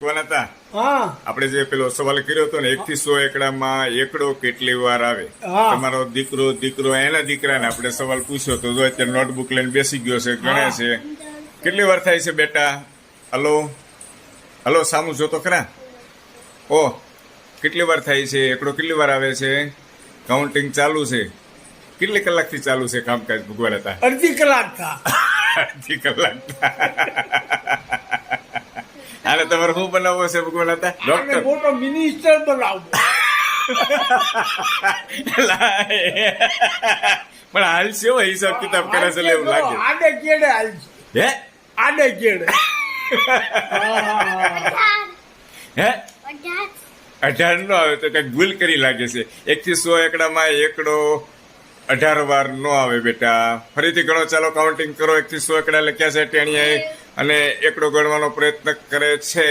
આપણે જે પેલો સવાલ કર્યો હતો ને 1 થી 100 એકડામાં એકડો કેટલી વાર આવે? તમારો દીકરો એના દીકરાને આપણે સવાલ પૂછ્યો તો જો અત્યારે નોટબુક લઈને બેસી ગયો છે, ગણે છે. કેટલી વાર થાય છે બેટા? હલો હલો, સામુ જોતો ખરા. ઓ કેટલી વાર થાય છે? એકડો કેટલી વાર આવે છે? કાઉન્ટિંગ ચાલુ છે. કેટલી કલાકથી ચાલુ છે કામકાજ ભગવાન હતા? અડધી કલાક થા. અડધી કલાક. હાલે તમારે શું બનાવવો છે ભગવાન હતા? ડોક્ટર મોટો મિનિસ્ટર બનાવવો. પણ હાલ છે હિસાબ કિતાબ કરે છે એવું લાગે. આડે કેડે હાલ છે. હે આડે કેડે. હે 18 નો આવે તો કઈક ભૂલ કરી લાગે છે. 1 થી 100 એકડામાં એકડો 18 વાર નો આવે બેટા. ફરીથી ગણો, ચાલો કાઉન્ટિંગ કરો. 1 થી 100 એકડા લખ્યા છે ટેણીયાએ અને એકડો ગણવાનો પ્રયત્ન કરે છે.